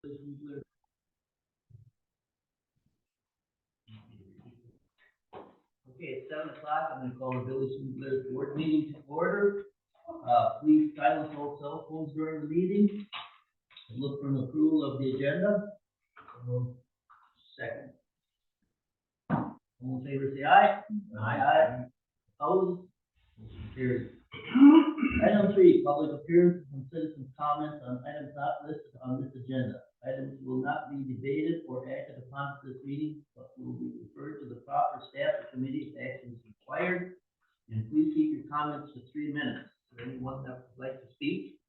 Okay, it's 7 o'clock. I'm gonna call the village board meeting to order. Please silence all cell phones during the meeting. Look for an approval of the agenda. Second. All in favor, say aye. Aye. Opposed? Motion carries. Item 3, public appearances and citizen comments on items not listed on this agenda. Items will not be debated or acted upon at this meeting, but will be referred to the proper staff or committee if action is required. And please keep your comments to 3 minutes. Is there anyone that would like to speak?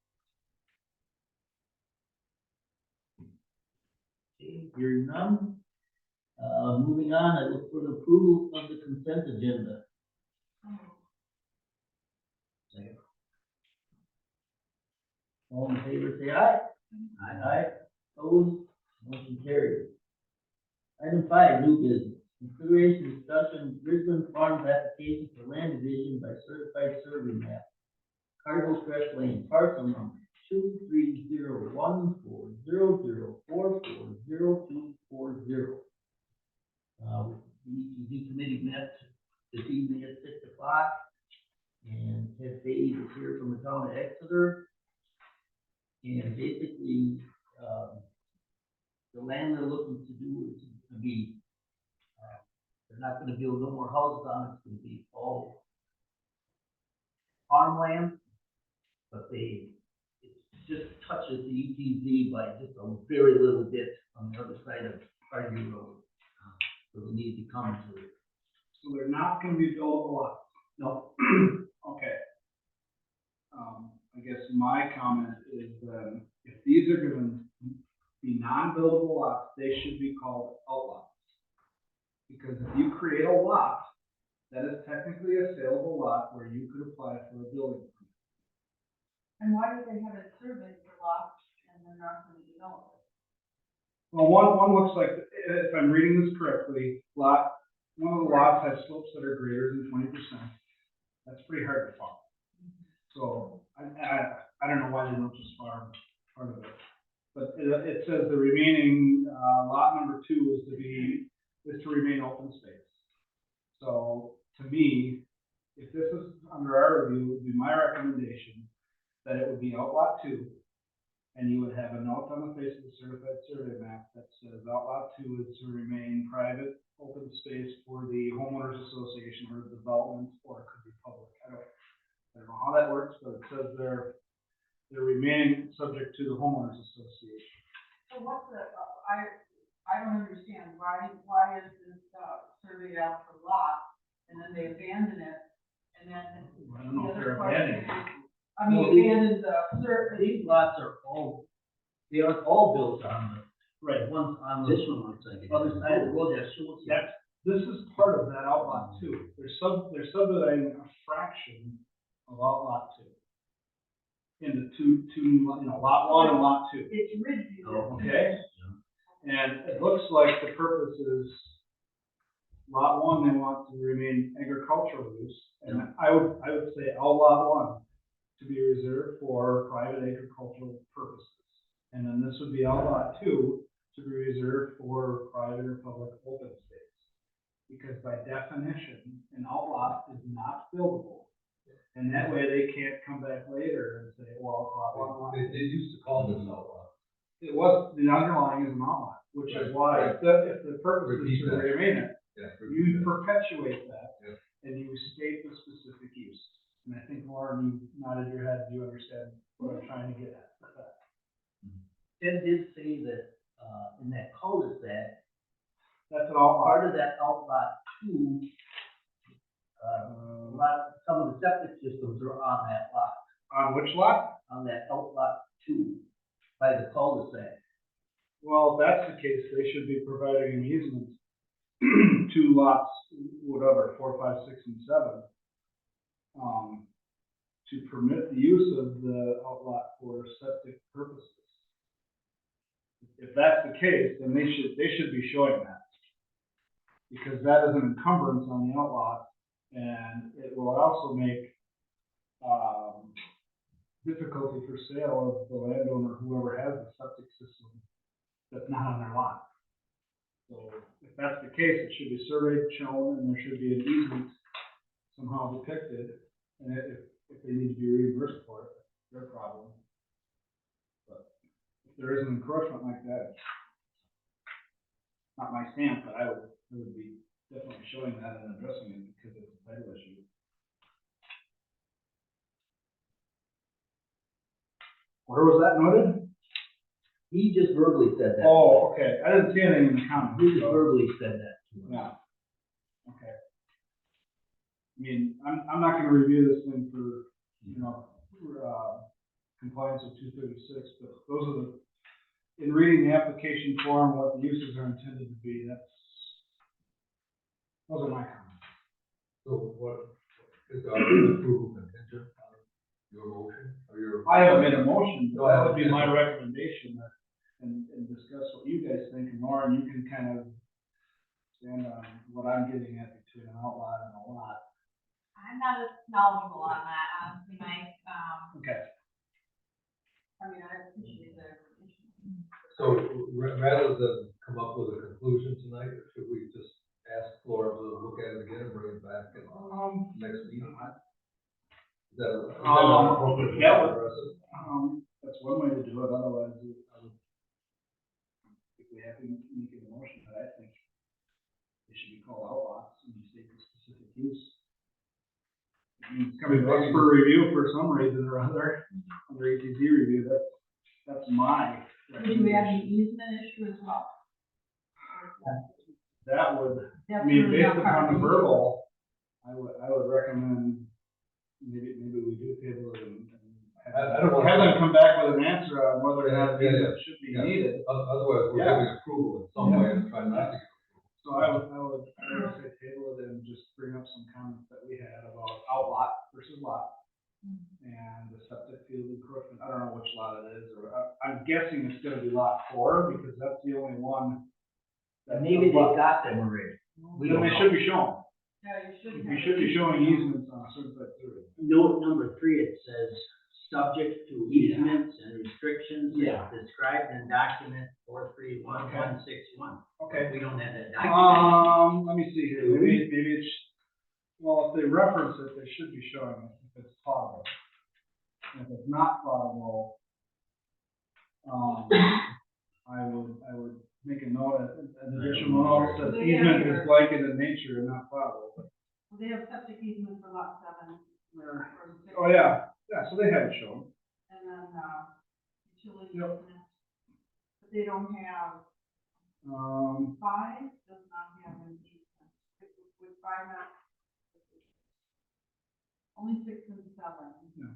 Okay, hearing none. Moving on, I look for the approval of the consent agenda. Second. All in favor, say aye. Aye. Opposed? Motion carried. Item 5, new business. Consideration discussion, Bridgeland Farms application for land division by certified survey map. Cargill Crest Lane, parcel number 2301400440240. The ETZ committee met this evening at 6 o'clock, and Ted Fahey is here from the town of Exeter. And basically, the land they're looking to do is to be, they're not gonna build no more houses on it, it's gonna be all farmland, but it just touches the ETZ by just a very little bit on the other side of Carnegie Road. So they need to come to it. So they're not gonna be buildable lots? No. Okay. I guess my comment is, if these are gonna be non-buildable lots, they should be called outlots. Because if you create a lot, that is technically a saleable lot where you could apply for a building permit. And why do they have it surveyed for lots and they're not gonna develop it? Well, one looks like, if I'm reading this correctly, one of the lots has slopes that are greater than 20%. That's pretty hard to farm. So I don't know why they don't just farm part of it. But it says the remaining lot number 2 is to remain open space. So to me, if this is under our review, it would be my recommendation that it would be outlot 2, and you would have a note on the face of the certified survey map that says outlot 2 is to remain private open space for the homeowners association or development, or it could be public. I don't know how that works, but it says they're remaining subject to the homeowners association. So what's the, I don't understand, why is this surveyed out for lot, and then they abandon it, and then I don't know the if other they're question abandoning. is, I mean, abandon the survey. These lots are they are all built on the, Right. one's on this one looks like it. Other side of the road, This is part of that outlot 2. They're subdividing a fraction of outlot 2 into two, lot 1 and lot 2. It's Ridgeview. Okay? And it looks like the purpose is lot 1, they want to remain agricultural use. And I would say outlot 1 to be reserved for private agricultural purposes. And then this would be outlot 2 to be reserved for private or public open space. Because by definition, an outlot is not buildable. And that way they can't come back later and say, well, outlot 1. They used to call this outlot. It was, the underlying is an outlot, which is why, if the purpose is to remain it, you perpetuate that, and you state the specific use. And I think, Lauren, you nodded your head, you understand what I'm trying to get at with that. Ted did say that, in that cul-de-sac, That's an outlot. part of that outlot 2, some of the septic systems are on that lot, On which lot? on that outlot 2, by the cul-de-sac. Well, if that's the case, they should be providing an easement to lots, whatever, 4, 5, 6, and 7, to permit the use of the outlot for septic purposes. If that's the case, then they should be showing that, because that is an encumbrance on the outlot, and it will also make difficulty for sale of the landowner, whoever has the septic system, but not on their lot. So if that's the case, it should be surveyed, shown, and there should be an easement somehow depicted. And if they need to be reimbursed for it, that's their problem. But if there is an encroachment like that, not my stance, but I would be definitely showing that and addressing it because it's a title issue. Where was that noted? He just verbally said that. Oh, okay, I didn't see anything in the comments. He just so- verbally said that to us. Yeah. Okay. I mean, I'm not gonna review this thing for, compliance with 236, but those are in reading the application form, what the uses are intended to be, those are my comments. So what, is our approval contingent on your motion or your? I haven't made a motion, but that would be my recommendation, and discuss what you guys think, and Lauren, you can kind of stand on what I'm getting at between an outlot and a lot. I'm not as knowledgeable on that, honestly, Mike, Okay. I mean, I appreciate the information. So rather than come up with a conclusion tonight, should we just ask Laura to look at it again and bring it back in next meeting? Is that appropriate? Yeah, that's one way to do it, otherwise, I would, if we have to make an motion, but I think they should be called outlots and state the specific use. I mean, it's coming to us for review for some reason or other, under ATZ review, that's my Would you add the recommendation. easement issue as well? That would, I That's mean, really based not part upon the of verbal, I would recommend, maybe we do table it and I don't want to- have them come back with an answer on whether or not Yeah, it should be yeah. needed. Otherwise, we're Yeah. giving approval in some way and trying not to. So I would say table it and just bring up some comments that we had about outlot versus lot. And the septic field encroachment, I don't know which lot it is, or I'm guessing it's gonna be lot 4, because that's the only one. that- Maybe they got them already. We Then don't they know. should be shown. Yeah, you should. We should be showing easements on a certified survey. Note number 3, it says, subject to easements and restrictions Yeah. described in document 431161. Okay. We don't have that document. Let me see here, maybe it's, well, if they reference it, they should be showing it if it's plotable. And if it's not plotable, I would make a note, an additional note that easement is blanket in nature and not plotable, but. They have septic easement for lot 7. Or- or 6, Oh, yeah, so they have it shown. And then, utility Yep. easement. But they don't have, 5 does not have an easement. With 5 not. Only 6 and 7. Yeah.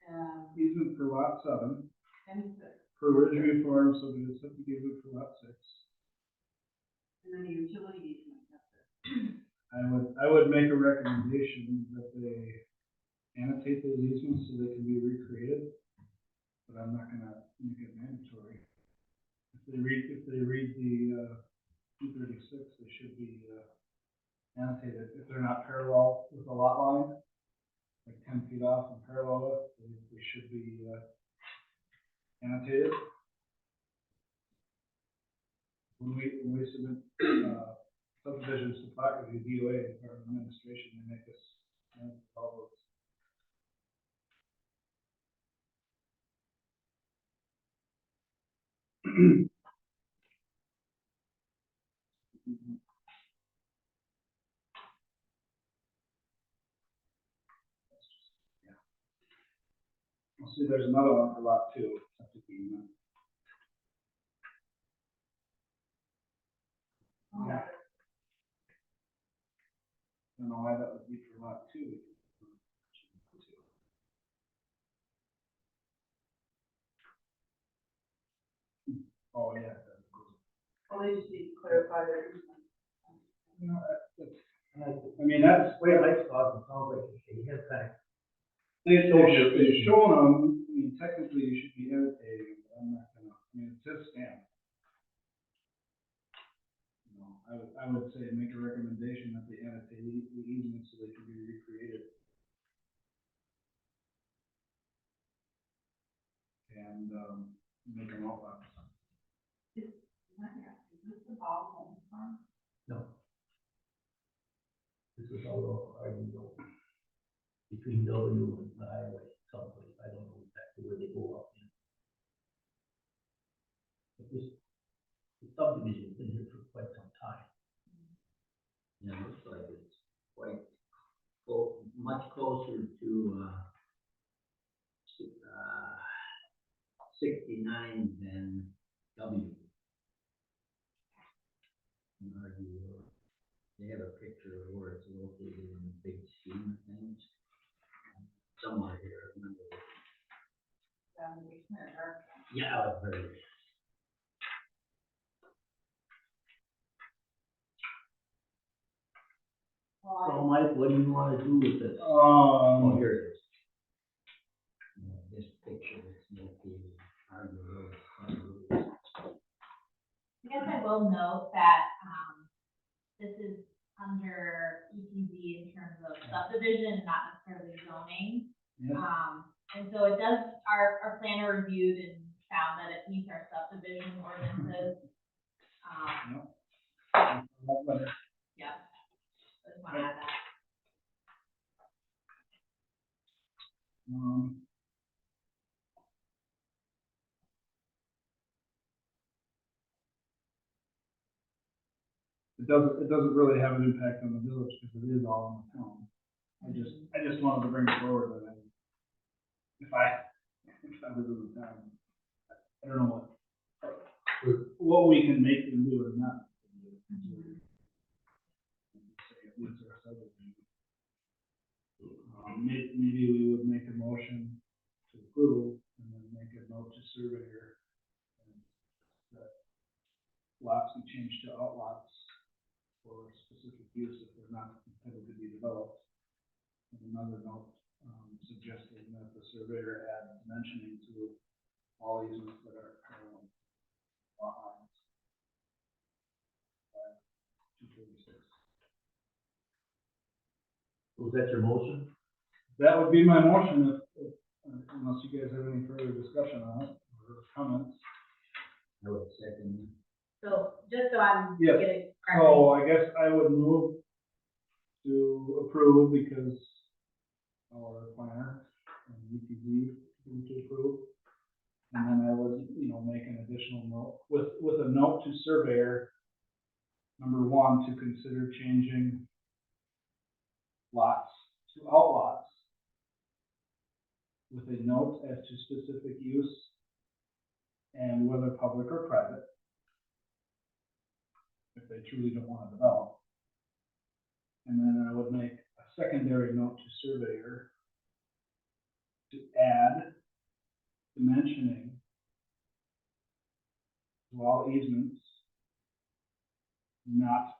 And, Easement for lot 7, and 6, for Ridgeview Farm, so there's septic easement for lot 6. and then the utility easement, that's it. I would make a recommendation that they annotate those easements so they can be recreated, but I'm not gonna make it mandatory. If they read the, 236, they should be, annotated. If they're not parallel with the lot line, like 10 feet off and parallel it, they should be, annotated. When we submit, subdivisions to plat review, DOA, Department of Administration, they make us, all those. I'll see, there's another one for lot 2, septic easement. Yeah. I don't know why that would be for lot 2. Oh, yeah. Well, they just need to clarify their easement. You know, I mean, that's, Way I thought, it sounds like you have kind of. they've shown them, I mean, technically you should be annotating, but I'm not gonna, I mean, it says stamp. You know, I would say make a recommendation that they annotate the easement so they can be recreated. And, make them outlots. or are you know, between W and the highway someplace, I don't know exactly where they go up in. But this subdivision's been here for quite some time. Yeah, it looks like it's quite, much closer to, 69 than W. And they have a picture of where it's located in the big scheme of things. Somewhere here, I remember. Yeah, I've heard it. So Mike, what do you wanna do with this? Oh, here it is. Yeah, this picture is located, I guess I will note that, this is under ETZ in terms of subdivision, not necessarily zoning. Yeah. And so it does, our planner reviewed and found that it meets our subdivision ordinances. Yeah, I just wanna add that. It doesn't really have an impact on the village because it is all in the town. I just wanted to bring it forward that if I was in the town, I don't know what we can make them do or not. Maybe we would make a motion to approve and then make a note to surveyor. That lots be changed to outlots for specific use if they're not intended to be developed. And another note, suggesting that the surveyor add mentioning to all easements that are, lot lines. 236. Was that your motion? That would be my motion if unless you guys have any further discussion on it or comments. I would second. So, just so I'm Yes. getting. So I guess I would move to approve because our planner and UTV need to approve. And then I would, make an additional note with a note to surveyor. Number one, to consider changing lots to outlots with a note as to specific use and whether public or private, if they truly don't want to develop. And then I would make a secondary note to surveyor to add dimensioning to all easements not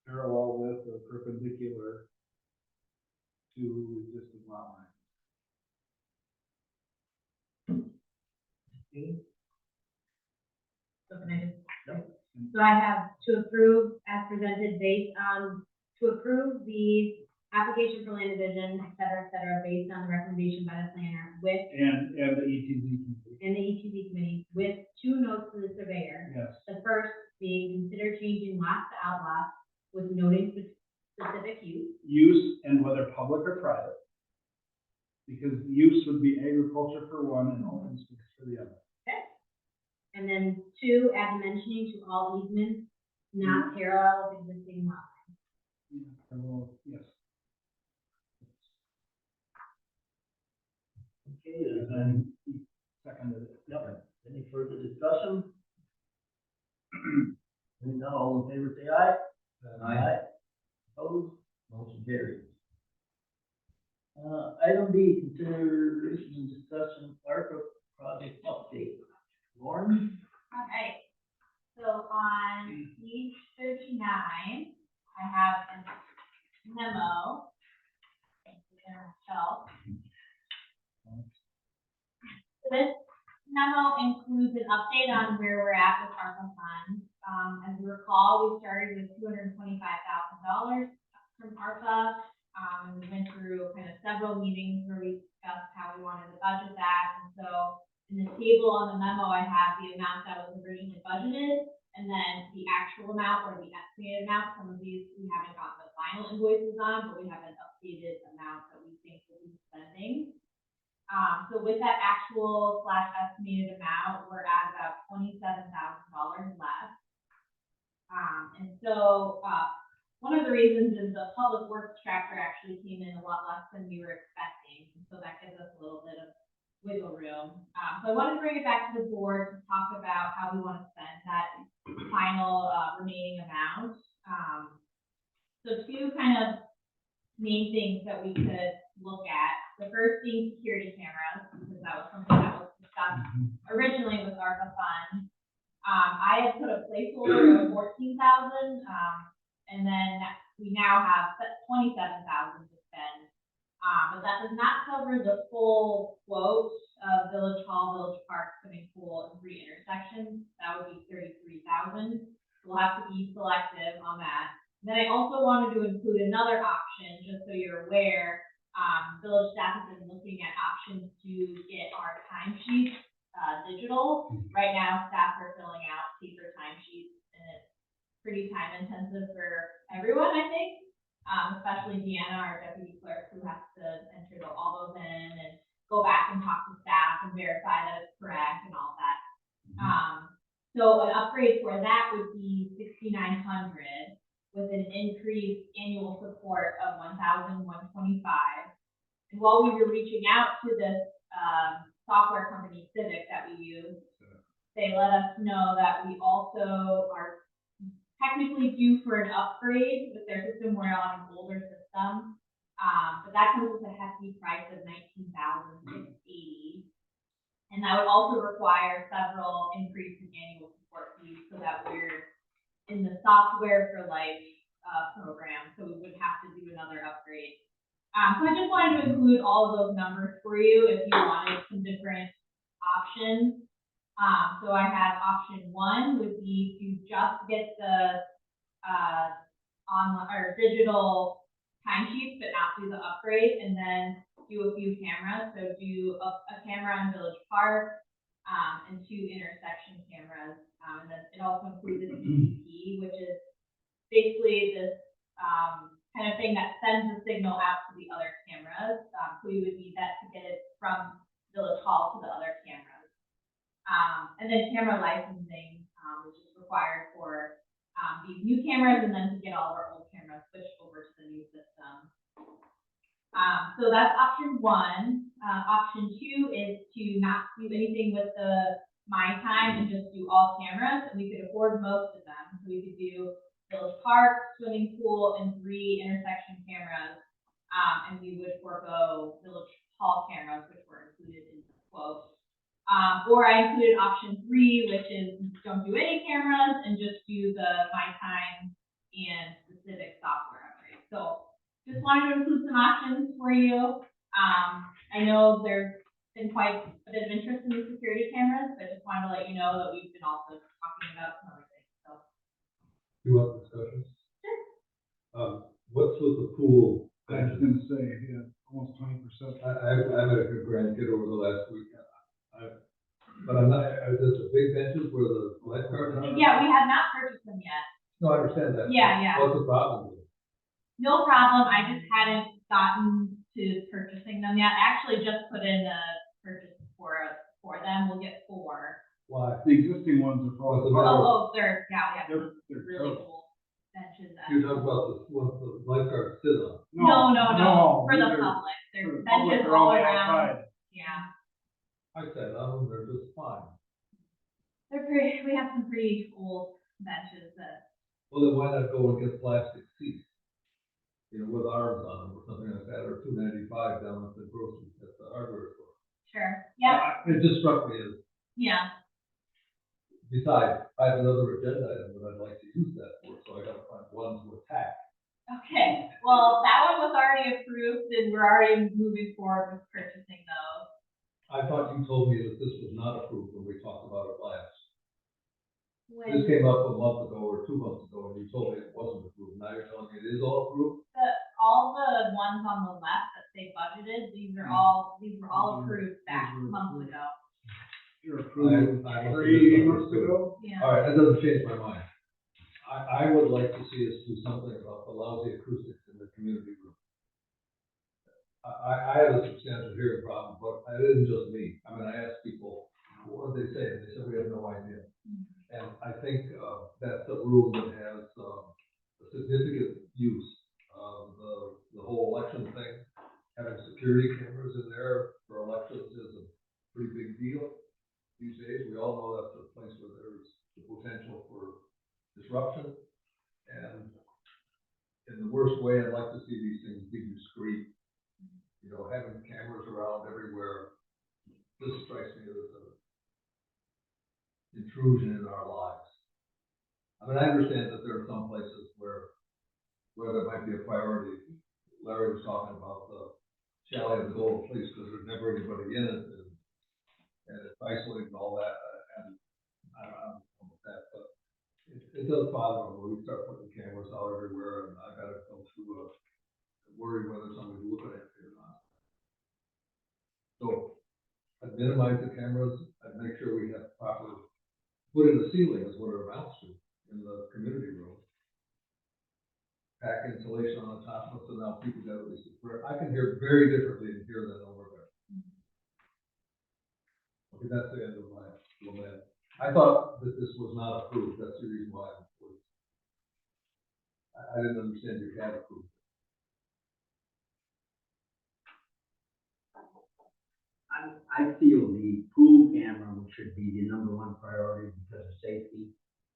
parallel with or perpendicular to existing lot lines. So I have to approve as presented based on, to approve the application for land division, et cetera, based on the recommendation by the planner with, And the ETZ committee, and the ETZ committee, with two notes to the surveyor. yes. The first being consider changing lots to outlots with noting specific use. Use and whether public or private. Because use would be agriculture for one and open space for the other. And then two, add dimensioning to all easements not parallel with existing lot lines. Yes. Okay, And then seconded it. yep, any further discussion? Hearing none, all in favor, say aye. Aye. Opposed, motion carries. Item B, consideration and discussion, ARPA project update. Lauren? Okay, so on page 39, I have a memo. So this memo includes an update on where we're at with ARPA funds. As you recall, we started with $225,000 from ARPA. And we went through kind of several meetings where we discussed how we wanted to budget that. And so In the table on the memo, I have the amount that was originally budgeted, and then the actual amount or the estimated amount. Some of these we haven't gotten the final invoices on, but we have an updated amount that we think we'll be spending. So with that actual / estimated amount, we're at about $27,000 left. And so, one of the reasons is the public works tractor actually came in a lot less than we were expecting, and so that gives us a little bit of wiggle room. So I wanted to bring it back to the board to talk about how we want to spend that final, remaining amount. So two kind of main things that we could look at. The first being security cameras, because that was something that was discussed originally with ARPA funds. I had put a placeholder of 14,000, and then we now have 27,000 to spend. But that does not cover the full quote of Village Hall, Village Park, swimming pool, and 3 intersections. That would be 33,000. We'll have to be selective on that. Then I also wanted to include another option, just so you're aware. Village staff has been looking at options to get our timesheets digital. Right now, staff are filling out paper timesheets, and it's pretty time intensive for everyone, I think. Especially Deanna, our deputy clerk, who has to enter all those in and go back and talk to staff and verify that it's correct and all that. So an upgrade for that would be $6,900 with an increased annual support of $1,125. And while we were reaching out to this software company, Civic, that we use, they let us know that we also are technically due for an upgrade with their system. We're on an older system, but that comes with a hefty price of $19,680, and that would also require several increases in annual support fees, so that we're in the software for life program, so we would have to do another upgrade. So I just wanted to include all of those numbers for you if you wanted some different options. So I have option 1 would be to just get the online or digital timesheets, but not do the upgrade, and then do a few cameras. So do a camera in Village Park, and 2 intersection cameras. And then it also includes a CCP, which is basically this kind of thing that sends the signal out to the other cameras. So we would need that to get it from Village Hall to the other cameras. And then camera licensing, which is required for these new cameras, and then to get all of our old cameras switched over to the new system. So that's option 1. Option 2 is to not do anything with the My Time and just do all cameras, and we could afford most of them. So we could do Village Park, swimming pool, and 3 intersection cameras, and we would forego Village Hall cameras, which were included in the quote. Or I included option 3, which is don't do any cameras and just do the My Time and specific software upgrade. So just wanted to include some options for you. I know there's been quite a bit of interest in the security cameras, but I just wanted to let you know that we've been also talking about some other things. So. You want discussions? Sure. What's with the pool? I was gonna say, yeah, almost 20%. I met a good grandkid over the last weekend. But I'm not, are those the big benches where the lifeguards are? Yeah, we have not purchased them yet. No, I understand that. Yeah. What's the problem with it? No problem, I just hadn't gotten to purchasing them yet. I actually just put in a purchase for them, we'll get 4. Why? The existing ones are probably. They're They're really terrible. cool benches. You're talking about the ones the lifeguards sit on. No, for the these are- public, for there's the public, benches they're all only around, outside. yeah. I sat on them, they're just fine. We have some pretty old benches that, Well, then why not go and get plastic seats? You know, with arms on them or something like that, or $2.95 down at the grocery, at the hardware store. sure, yeah, It just struck me as, yeah. besides, I have another agenda item that I'd like to use that for, so I gotta find one to attack. Okay, well, that one was already approved and we're already moving forward with purchasing those. I thought you told me that this was not approved when we talked about it last. This When came up a month ago or 2 months ago, and you told me it wasn't approved. Now you're telling me it is all approved? all the ones on the left that they budgeted, these were all approved back months ago. You're approved I must have 3 months misunderstood. ago. Yeah. All right, that doesn't change my mind. I would like to see us do something about the lousy acoustics in the community room. I have a substantial hearing problem, but it isn't just me. I mean, I asked people, what did they say? They said, we have no idea. And I think, that's a room that has, a significant use. The whole election thing, having security cameras in there for elections is a pretty big deal these days. We all know that's a place where there's the potential for disruption. And in the worst way, I'd like to see these things be discreet. You know, having cameras around everywhere, this strikes me as an intrusion in our lives. I mean, I understand that there are some places where there might be a priority. Larry was talking about the Chalet of the Golden Fleece, because there's never anybody in it, and it's isolated and all that, and I don't know about that, but it does bother me when we start putting cameras out everywhere, and I gotta go through a worry whether somebody's looking at me or not. So, I'd minimize the cameras, I'd make sure we have proper, put in the ceiling is what it amounts to in the community room. Pack insulation on the top of it, so now people get at least a prayer. I can hear very differently in here than over there. Okay, that's the end of my lament. I thought that this was not approved, that's the reason why I'm approved. I didn't understand you had approved. I feel the pool camera should be the #1 priority because of safety.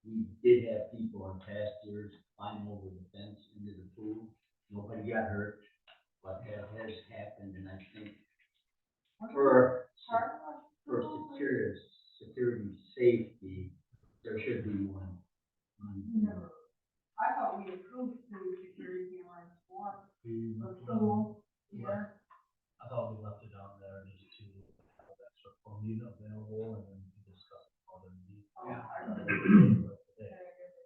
We did have people in past years climb over the fence into the pool. Nobody got hurt, but that has happened, and I think for security safety, there should be one. I thought we approved the security cameras for the pool, yeah. I thought we left it on there just to have extra funding available and then we discuss other needs. Yeah. Today.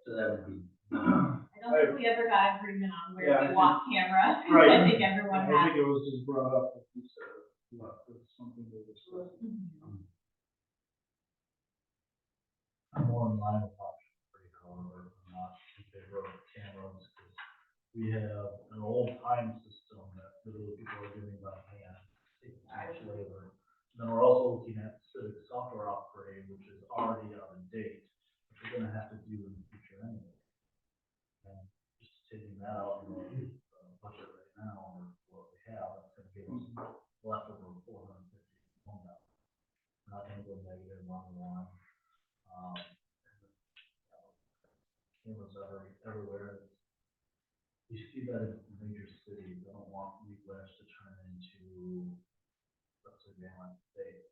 So that would be. I don't think we ever got agreement on where Yeah, we want camera. Right. I think everyone I has. think it was just brought up, like you said, it's something that was. I'm more in line with option three, however, I'm not in favor of cameras, because we have an old time system that literally people are doing by hand. It's much labor. Then we're also looking at civic software upgrade, which is already out of date, which we're gonna have to do in the future anyway. And just taking that out of the budget right now, or what we have, that's gonna give us leftover 450. We're not gonna go negative one. Cameras everywhere. You see that in major cities. I don't want Wheatgrass to turn into, let's say, Gallon State. I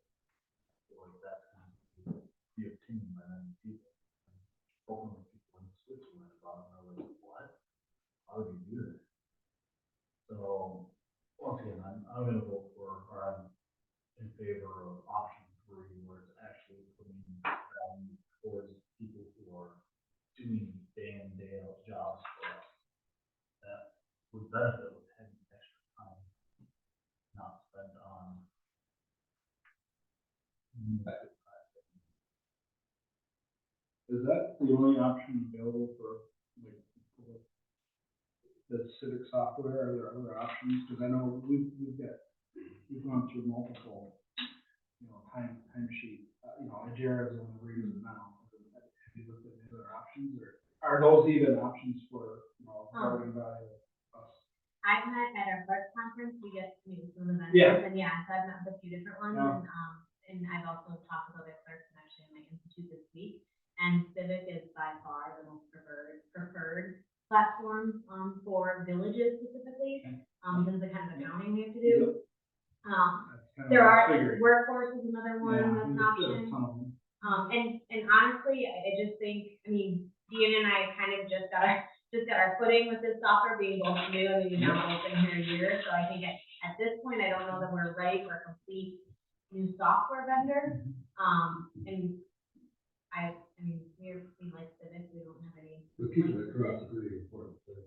feel like that's going to be opinion by many people. Spoken with people in Switzerland about it, and they're like, what? How would you do that? So, once again, I'm gonna vote for, or I'm in favor of option 3, where it's actually putting value towards people who are doing day in, day out jobs for us. That would benefit with having extra time, not spent on. Is that the only option available for, like, the civic software, or are there other options? Because I know we've gone through multiple, time sheet, Jared's on the reader now. Have you looked at the other options, or are those even options for, governing body of us? I've met at our first conference, we get to meet some of the vendors, Yeah. and so I've met with a few different ones, Yeah. and I've also talked with other clerks and actually in my institute this week. And Civic is by far the most preferred platform, for villages specifically, because of the kind of accounting we have to do. That's kind of There what I are, figured. Workforce is another one Yeah, that's an there's a option. ton of them. And honestly, I just think, I mean, Deanna and I kind of just got our footing with this software being both new, and we've now both been here a year, so I think at this point, I don't know that we're ready for a complete new software vendor. And I mean, we like Civic, we don't have any. But keeping it current is really important thing.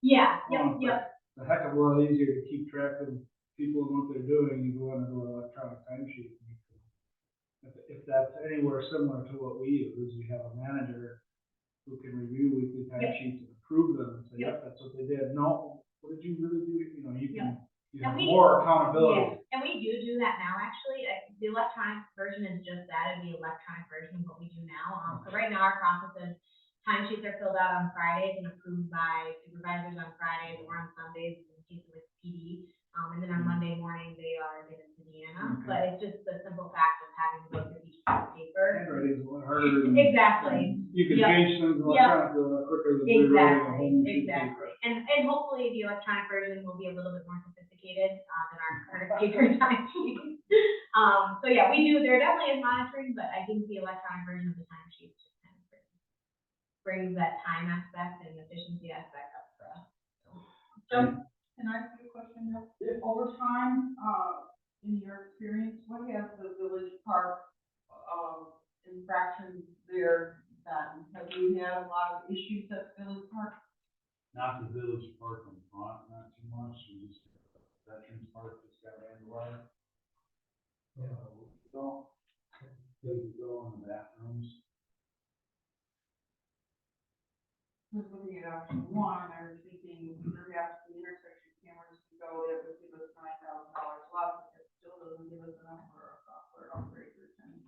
Yeah, Well, yep. It's a heck of a lot easier to keep track of people and what they're doing, you go into an electronic timesheet. If that's anywhere similar to what we use. We have a manager who can review weekly time Yep. sheets and approve them and say, Yep. yep, that's what they did. No, what did you really do? You know, you can, you And have we- more accountability. Yeah, and we do that now, actually. The electronic version is just that, the electronic version of what we do now. So right now, our process is timesheets are filled out on Fridays and approved by supervisors on Fridays or on Sundays in case of like PD. And then on Monday morning, they are given to Deanna. Okay. But it's just the simple fact of having to go through each piece of paper. Handwriting's a lot harder than. Exactly. You can Yep. change things Yep. electronically a lot quicker than rewriting a whole Exactly, new sheet of paper. exactly. And hopefully the electronic version will be a little bit more sophisticated, than our current paper timesheets. So yeah, we do, there definitely is monitoring, but I think the electronic version of the timesheets just kind of brings that time aspect and efficiency aspect up for us. So, can I ask you a question, Jeff? Over time, in your experience, what has the Village Park, infractions there done? Have we had a lot of issues at Village Park? Not the Village Park in front, not too much, we just, Veterans Park just got vandalized. We go in the bathrooms. Was looking at option one, I was thinking, perhaps the intersection cameras to go, that would give us $9,000 less, but it still doesn't give us enough for a software upgrade or something.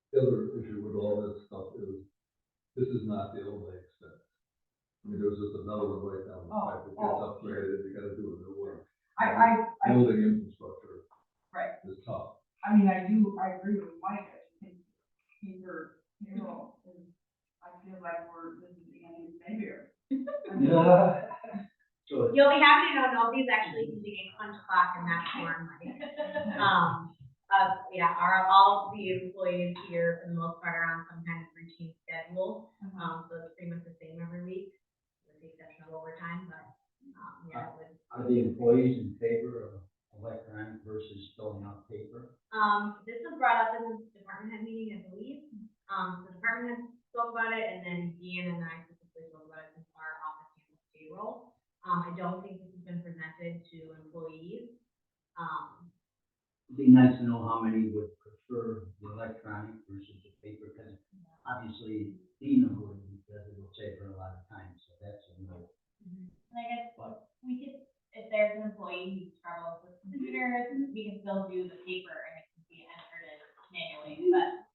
The other issue with all this stuff is, this is not the only expense. I mean, there's just another one right down the pipe that gets upgraded, you gotta do a new one. I, Building infrastructure right, is tough. I mean, I agree with Mike, I think paper, payroll, is, I feel like this is Andy's savior. So, You'll be happy to know nobody's actually using a punch clock in that form, like, yeah, all the employees here, for the most part, are on some kind of routine schedule. So it's pretty much the same every week, with the exception of overtime, but, yeah, it would. are the employees in favor of electronic versus filling out paper? This was brought up in the department head meeting, I believe. The department head spoke about it, and then Deanna and I specifically spoke about it since our office handles payroll. I don't think this has been presented to employees. It'd be nice to know how many would prefer the electronic versus the paper, because obviously Dina would, because it'll save her a lot of time, so that's a no. And I guess we could, if there's an employee who struggles with computers, we can still do the paper and it can be entered in manually, but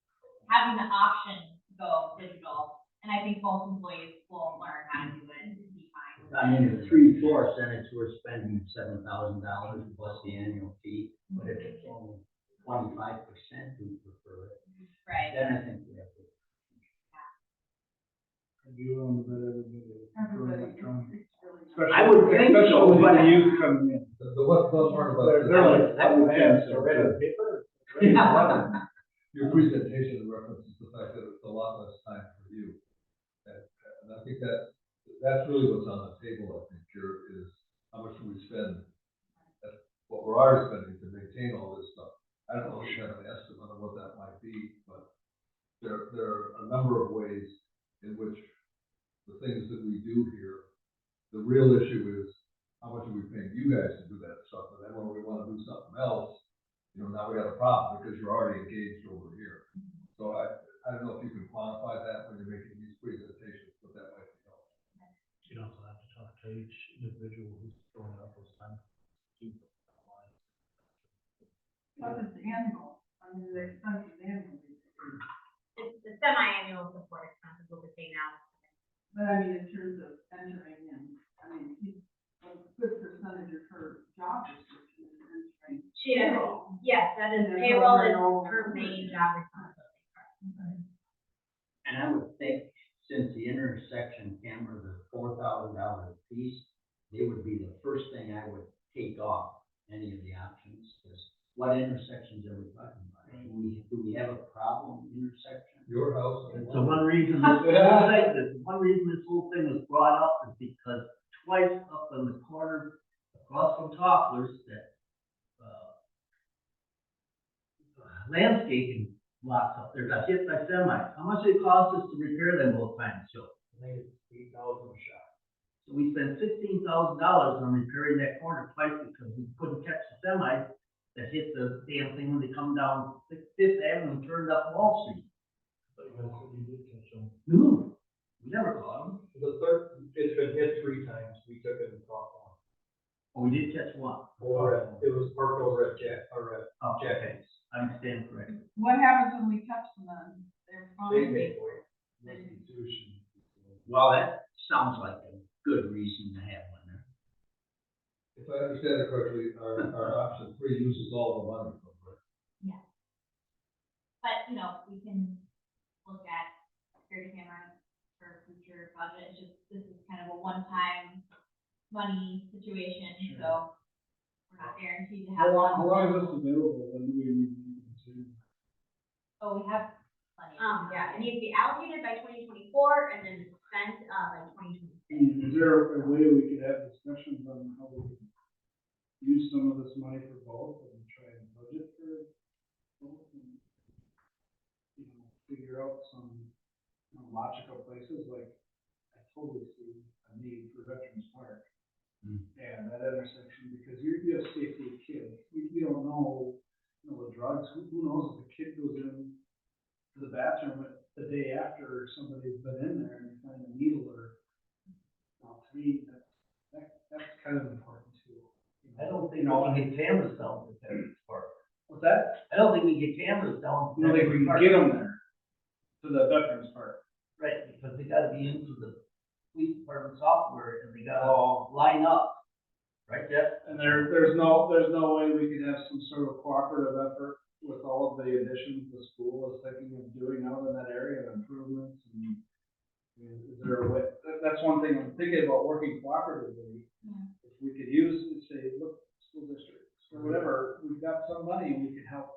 having the option to go digital, and I think most employees will learn how to do it and be fine with it. I mean, if 3/4, then it's worth spending $7,000 plus the annual fee, but if it's only 25% who prefer it, Right. then I think we have to. You on the bed, everybody. Everybody, it's really. Especially, I would think so, especially but- when the youth coming in. The one part about They're this, like, I would think so, red too. paper? your presentation references the fact that it's a lot less time for you. And I think that's really what's on the table, I think, here, is how much do we spend, what we're already spending to maintain all this stuff. I don't know if you have an estimate of what that might be, but there are a number of ways in which the things that we do here, the real issue is, how much are we paying you guys to do that stuff? And then when we wanna do something else, now we got a problem because you're already engaged over here. So I don't know if you can quantify that when you're making these presentations, but that might be helpful. You'd also have to talk to each individual who's throwing out those times. But it's annual, I mean, the expense is annual. It's the semi-annual support expenses, what we pay now. But I mean, in terms of entering in, I mean, a good percentage of her job description is entering. She does, Payroll. yes, that is, And then payroll is over and her over. main job responsibility. And I would think, since the intersection cameras are $4,000 a piece, they would be the first thing I would take off any of the options, because what intersections are we talking about? Do we have a problem intersection? Your house. And so one reason this whole thing was brought up is because twice up on the corner across from Toffler's, that, landscaping lots up there got hit by semis. How much did it cost us to repair them both times, Joe? I think it's $8,000 a shot. So we spent $16,000 on repairing that corner twice because we couldn't catch the semis. that hit the damn thing when they come down Fifth Avenue and turned up Wall Street. But you guys said you did catch them. No, we never caught them. The third, it's been hit 3 times, we took it and caught one. Oh, we did catch one. It was parked over at Oh, Jack okay, I understand correctly. What happens when we catch them then? They're They fine? pay for it. Restitution. Well, that sounds like a good reason to have one there. If I understand it correctly, our option 3 uses all the money from it. But, you know, we can look at security cameras for future budget, it's just, this is kind of a one-time money situation, so we're not guaranteed to have one. How long is this available, when do we need to? Oh, we have plenty. Yeah, it needs to be allocated by 2024 and then spent, by 2026. Is there a way we could have discussions on how we could use some of this money for both and try and budget for both? And, you know, figure out some, you know, logical places, like, I totally see a need for Veterans Park. And that intersection, because you have safety of kids, we don't know, you know, the drugs, who knows if the kid goes in to the bathroom the day after somebody's been in there and they find a needle or, to me, that's kind of important too. I don't think we can get cameras down to Veterans Park. What's that? I don't think we can get cameras down. I don't think we can get them there, to the Veterans Park. Right, because they gotta be into the police department software and they gotta line up. Right, Jeff? And there's no way we could have some sort of cooperative effort with all of the additions the school is thinking of doing out in that area, and improvements, and is there a way, that's one thing I'm thinking about, working cooperatively. If we could use, say, look, school districts, or whatever, we've got some money and we could help,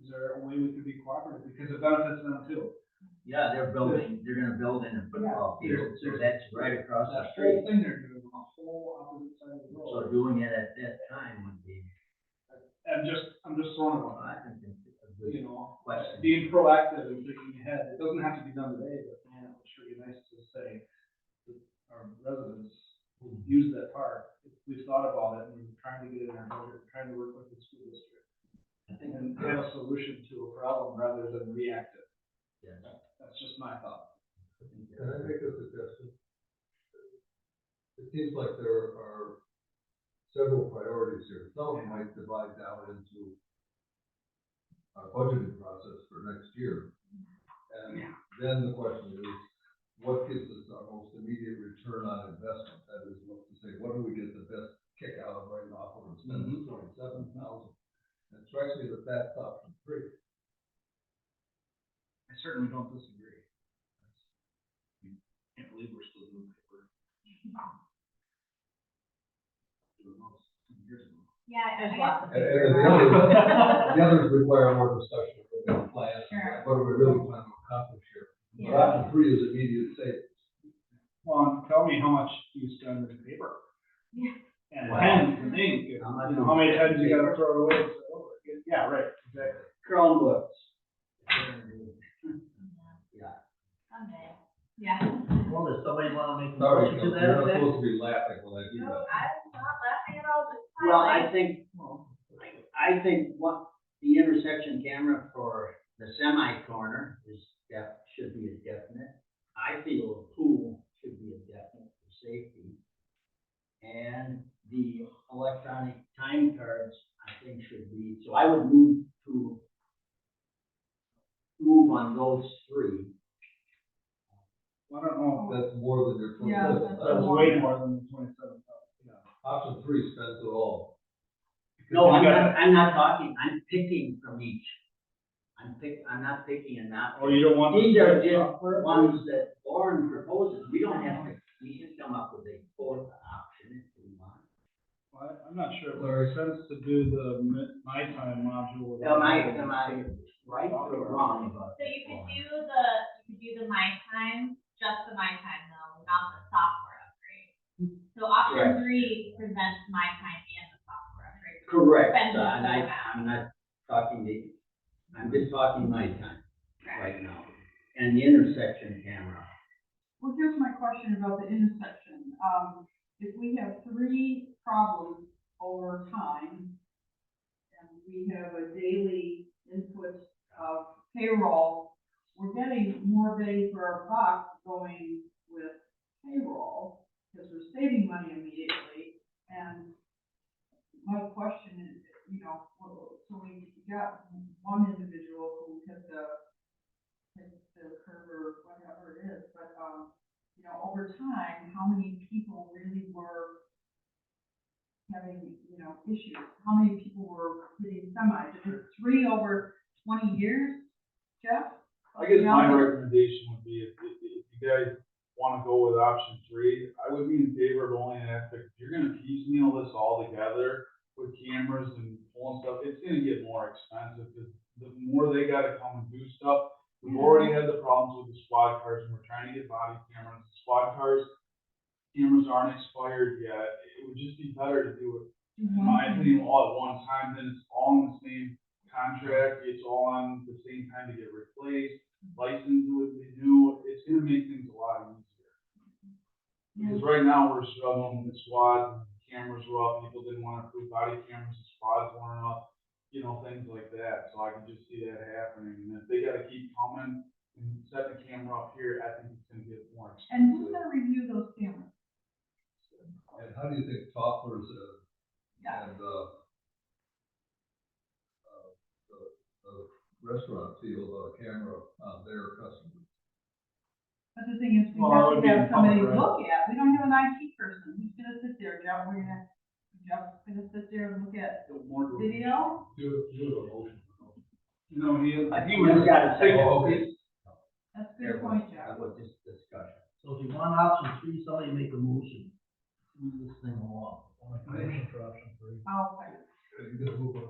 is there a way we could be cooperative, because it benefits them too. Yeah, they're gonna build in a football field, so that's right across the That street. whole thing they're doing, on the whole opposite side of the So road. doing it at that time would be, I'm just throwing it on, I think, a good you know, question. being proactive and thinking ahead, it doesn't have to be done today, but man, it would sure be nice to say, that our residents who use that park, we've thought about it, and we're trying to get it in our budget, trying to work with the school district. I think, And have a solution to a problem rather than reactive. yeah, That's just my thought. Can I make a suggestion? It seems like there are several priorities here. Some of them might divide down into our budgeting process for next year. And then the question is, what gives us our most immediate return on investment? That is, what to say, what do we get the best kick out of right now for spending $27,000? It strikes me that that's option 3. I certainly don't disagree. Can't believe we're still doing paper. Doing those 2 years ago. Yeah, I There's guess, lots of. And the others require more discussion, we're going to plan, Sure. what are we really trying to accomplish here? But Yeah. option 3 is immediate savings. Well, and tell me how much you spend in paper. Yeah. And Wow. pens and ink, and, you know, how many times you gotta throw it away and say, oh, yeah, right, exactly. Chromebooks. someday, yeah. Well, does somebody wanna make a Sorry, motion to you're that not effect? supposed to be laughing when I do No, that. I'm not laughing at all, just Well, smiling. I think what, the intersection camera for the semi-corner should be a definite. I feel a pool should be a definite for safety. And the electronic time cards, I think should be, so I would move on those 3. I don't know, That's more than your Yeah, 27,000. that's way more than the 27,000. Option 3 spends it all. No, Because you got- I'm not talking, I'm picking from each. I'm not picking and not. Oh, you don't want. These the are just software? ones that Lauren proposes, we don't have to, we can come up with a 4th option if we want. Well, I'm not sure if it makes sense to do the my time module. Am I right or wrong about So that? you could do the My Time, just the My Time though, not the software upgrade. So option Right. 3 presents My Time and the software upgrade. Correct, Spend so the and full amount. I'm not talking I'm just talking my time right now. And the intersection camera. Well, here's my question about the intersection. If we have 3 problems over time, and we have a daily input of payroll, we're getting more bang for our buck going with payroll, because we're saving money immediately, and my question is, you know, so we got one individual who hit the curve or whatever it is, but, you know, over time, how many people really were having, you know, issues? How many people were hitting semis? Is it 3 over 20 years, Jeff? I guess my No. recommendation would be if you guys wanna go with option 3, I would be in favor of only an aspect, if you're gonna piecemeal this all together with cameras and pulling stuff, it's gonna get more expensive, because the more they gotta come and do stuff. We've already had the problems with the squad cars, and we're trying to get body cameras. The squad cars, cameras aren't expired yet. It would just be better to do it, in my opinion, all at one time, then it's all in the same contract, it's all on the same time to get replaced, license would be new, it's gonna make things a lot easier. Because right now, we're struggling with the squad, cameras were up, people didn't wanna approve body cameras, the squads weren't up, you know, things like that, so I can just see that happening, and if they gotta keep coming and setting the camera up here, I think it's gonna get more expensive. And who's gonna review those cameras? And how do you think Toppers Yeah. and, the restaurant feel about a camera on their customers? But the thing is, we Well, have that would to be have somebody public look at, we don't have an IT person, who's gonna sit there, Jeff, Jeff's gonna sit there and look at More to it. video? Do a motion. You know, he You gotta say, Oh, okay. That's a good point, Jeff. That was just discussion. So if you want option 3, somebody make a motion, move this thing along. Motion for option 3. I'll fight. You gotta move on.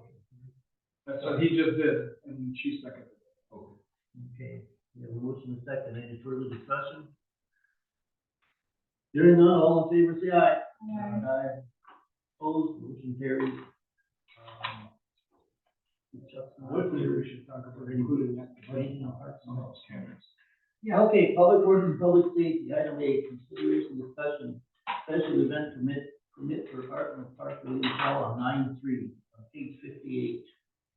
That's what he just did, and she seconded it. Okay. Okay, we have a motion and a second, any further discussion? Hearing none, all in favor, say aye. Aye. Opposed, motion carries. Hopefully, we should talk about including that. Those cameras. Yeah. Okay, public works and public safety, item 8, consideration discussion, special event permit for Hartman Park Release Hall on 9/3, on page 58.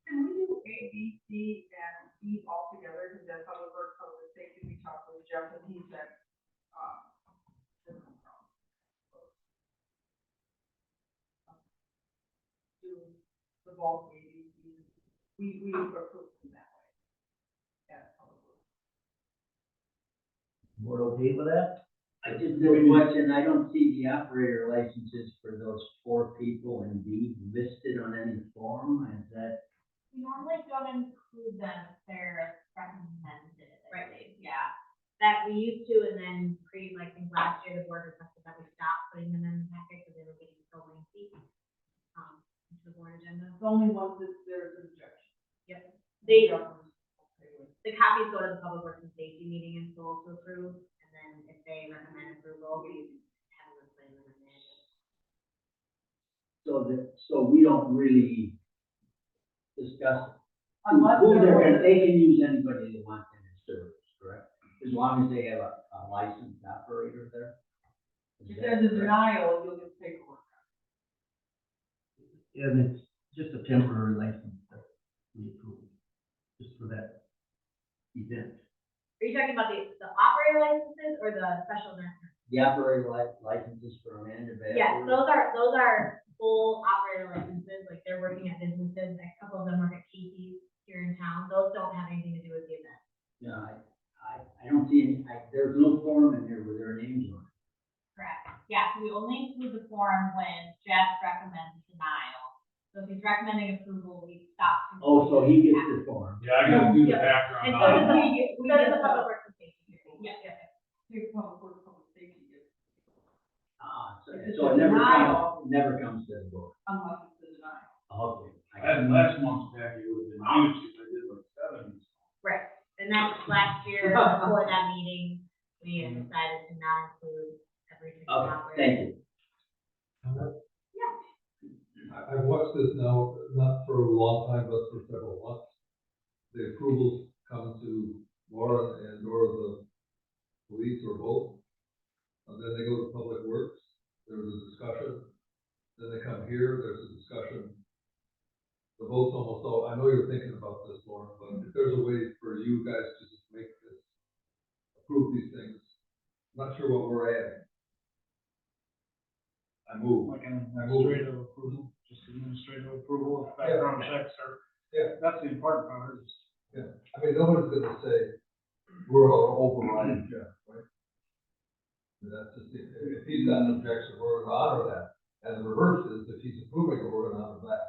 Can we do A, B, C, and E all together, because that's how it works, public safety, we talked with Jeff, and he said, different from. Do the bulk A, B, C, we approve them that way. Yeah, public works. Board okay with that? I just did a question, I don't see the operator licenses for those 4 people in B listed on any form, is that? We normally don't include them if they're recommended, I believe, yeah. That we used to, and then I think last year, the board requested that we stop putting them in the packet, because they were getting so lengthy. Into the board agenda. It's only once there's an objection. Yep. They, Jeff was okay with it. the copies go to the public works and safety meeting and full to approve, and then if they recommend approval, we have them put in the minutes. So we don't really discuss Unless who they're. they can use anybody they want in their service, correct? As long as they have a licensed operator there? Is If that there's a correct? denial, you'll get paperwork. And it's just a temporary license that we approve, just for that event. Are you talking about the operator licenses or the special event? The operator licenses for Amanda Bass? Yes, those are full operator licenses, like they're working at businesses, a couple of them work at Casey's here in town, those don't have anything to do with the event. Yeah, I don't see any, there's no form in here with their names on it. Correct. Yeah, so we only include the form when Jeff recommends denial. So if he's recommending approval, we stop. Oh, so he gets the form. Yeah, I gotta do the And background. so on does it. the public works and safety. Yeah, yeah, yeah. Your public works, public safety, So If it's so a it denial- never comes to the board. unless it's a denial. Okay. Last month's packet would have been huge, if I did like 7. Right, and then last year, before that meeting, we had decided to not include every single Okay, operator. thank you. I've watched this now, not for a long time, but for several months. The approvals come to Laura and or the police or both. And then they go to Public Works, there's a discussion. Then they come here, there's a discussion. The vote's almost know you're thinking about this, Lauren, but if there's a way for you guys to just make this, approve these things, I'm not sure what we're adding. I move. Like an administrative approval, just administrative approval, if background checks are, Yeah. that's the important part, is Yeah, I mean, nobody's gonna say, we're gonna override Jeff, right? And that's just, if he's got an objection, we're gonna honor that, and the reverse is, if he's approving it, we're gonna honor that.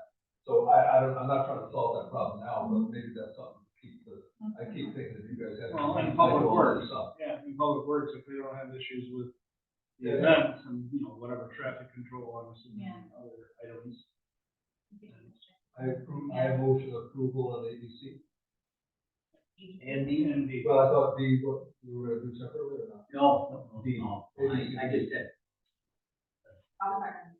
So I'm not trying to solve that problem now, but maybe that's something to keep I keep thinking that you guys have. Well, in public works, Stuff. yeah, in public works, if they don't have issues with the Yeah. events and, you know, whatever traffic control, obviously, Yeah. and other items. I motion approval on ABC. Andy? And the, Well, I thought B, what, you were gonna do separately or not? No, D. I just said, I'll second.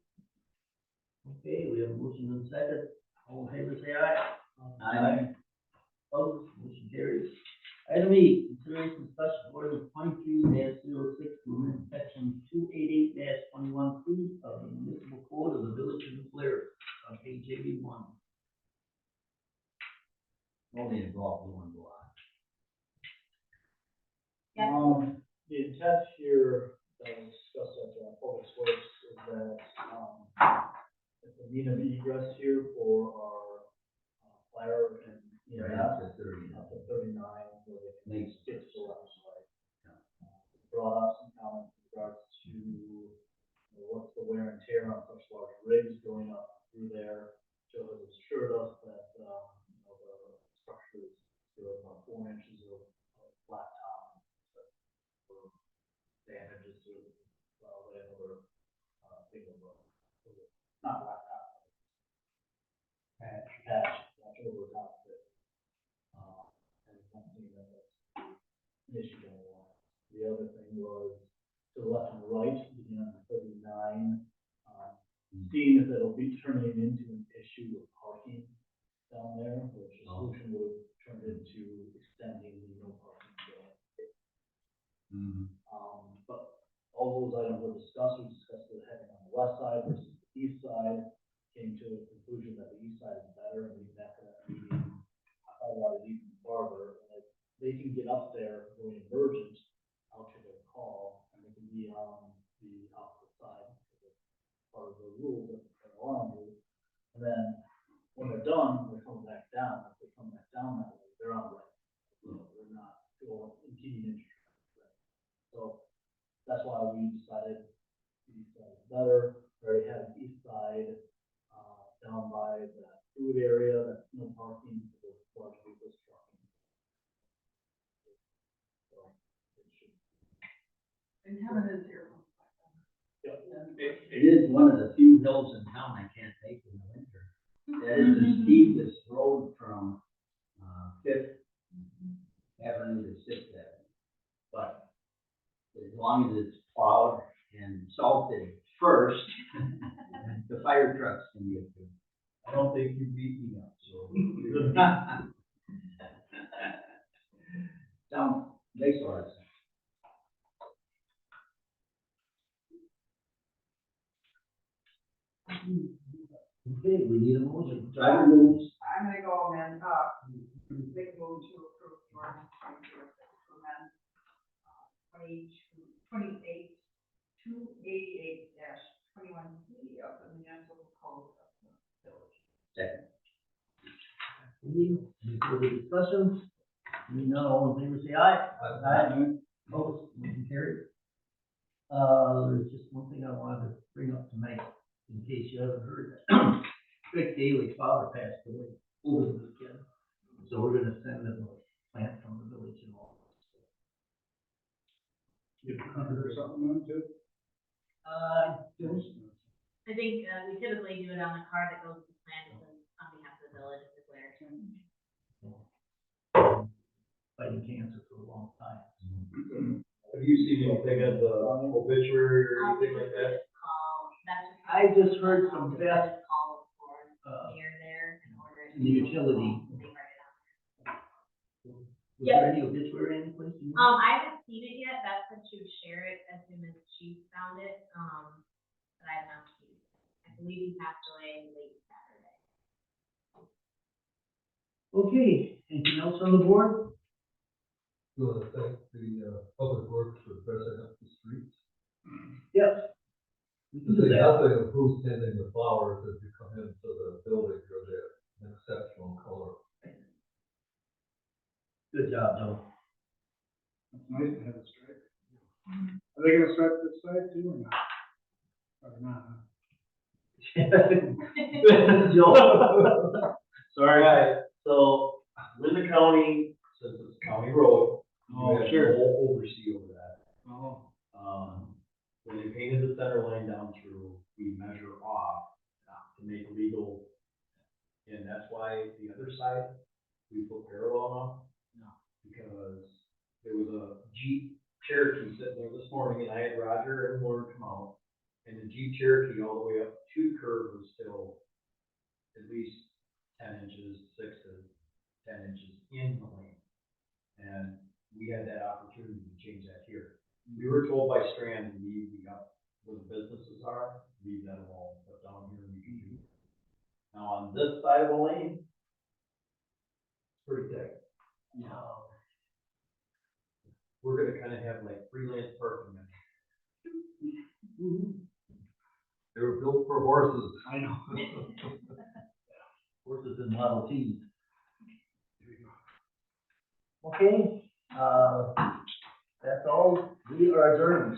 Okay, we have a motion and a second. All in favor, say aye. Aye. Opposed, motion carries. Item E, consideration discussion ordinance 23-06 to amend section 288-21C of the municipal code of the village of New Glarus on page 81. only involved one block. Yes. The intent here, that was discussed at, Public Works, is that, if the mean of egress here for our, fire and Yeah, EMS, that's 30. up to 39, where they can Makes get to the left side. Yeah. Brought up some comments in regards to, you know, what's the wear and tear on such large rigs going up through there. Joe has assured us that, you know, the structure is still about 4 inches of flat top. But for damages to, another, thing of, not flat top. Patch over top of it. And something that's an issue going on. The other thing was to the left and the right, beginning on 39, seeing if it'll be turning into an issue of parking down there, which the solution would have turned into extending the no parking zone. But all those items were discussed, we discussed it having on the west side versus the east side, came to the conclusion that the east side is better, and we back to that meeting, I wanted even farther, and if they can get up there going emergent out to their call, and they can be on the opposite side, because it's part of the rules that are on you. And then, when they're done, they're coming back down, if they come back down that way, they're on the right. So they're not going, impeding into traffic. So, that's why we decided the east side is better, we already have the east side, down by the food area, that's no parking for the large vehicles trucking. So, it should, And Kevin is here. It is one of the few hills in town I can't take in the winter. That is the steepest road from, Fifth Avenue to Sixth Avenue. But as long as it's plowed and salted first, the fire trucks can get through. I don't think you beat me up, so. Down, makes a lot of sense. Okay, we need a motion. Driver moves. I'm gonna go amend, make a move to approve the ordinance 22-06 to amend, 288-21C of the municipal code of the village. Second. Any further discussion? Seeing none, all in favor, say aye. Aye. Opposed, motion carried. There's just one thing I wanted to bring up tonight, in case you haven't heard that. Rick Daly's father passed away over the weekend, so we're gonna send him a plant from the village and all. you heard something on too? Just, I think, we typically do it on the card that goes to the plant on behalf of the village of Blair. fighting cancer for a long time. Have you seen anything in the obituary or anything like that? Call, that's. I just heard from Beth, Call for uh, near there in order. the utility. They write it on. Was there any obituary anyplace? you know? I haven't seen it yet, Beth said she would share it as soon as she found it, but I have not seen it. I believe he passed away late Saturday. Okay, anything else on the board? You want to thank the, public works for dressing up the streets? Yes. We can do They that. definitely improve tending the flowers as you come into the building, you're there, an exceptional color. Good job, Joe. It's nice to have a stripe. Are they gonna stripe this side too or not? Probably not, huh? Joe. Sorry, guys, so Linda County, since it's a county road, Oh, you have sure. no oversee over that. Oh, When they painted the center line down through, we measure off to make legal. And that's why the other side, we put parallel now. Because there was a Jeep Cherokee sitting there this morning, and I had Roger and Lauren come out. And the Jeep Cherokee all the way up to the curb was still at least 10 inches, 6 to 10 inches in the lane. And we had that opportunity to change that here. We were told by Strand to leave the up where the businesses are, leave that alone, but down here we can do. Now on this side of the lane, it's pretty thick. We're gonna kind of have like freelance parking. They were built for horses. I know. Horses and Model Ts. Okay, that's all. We are adjourned.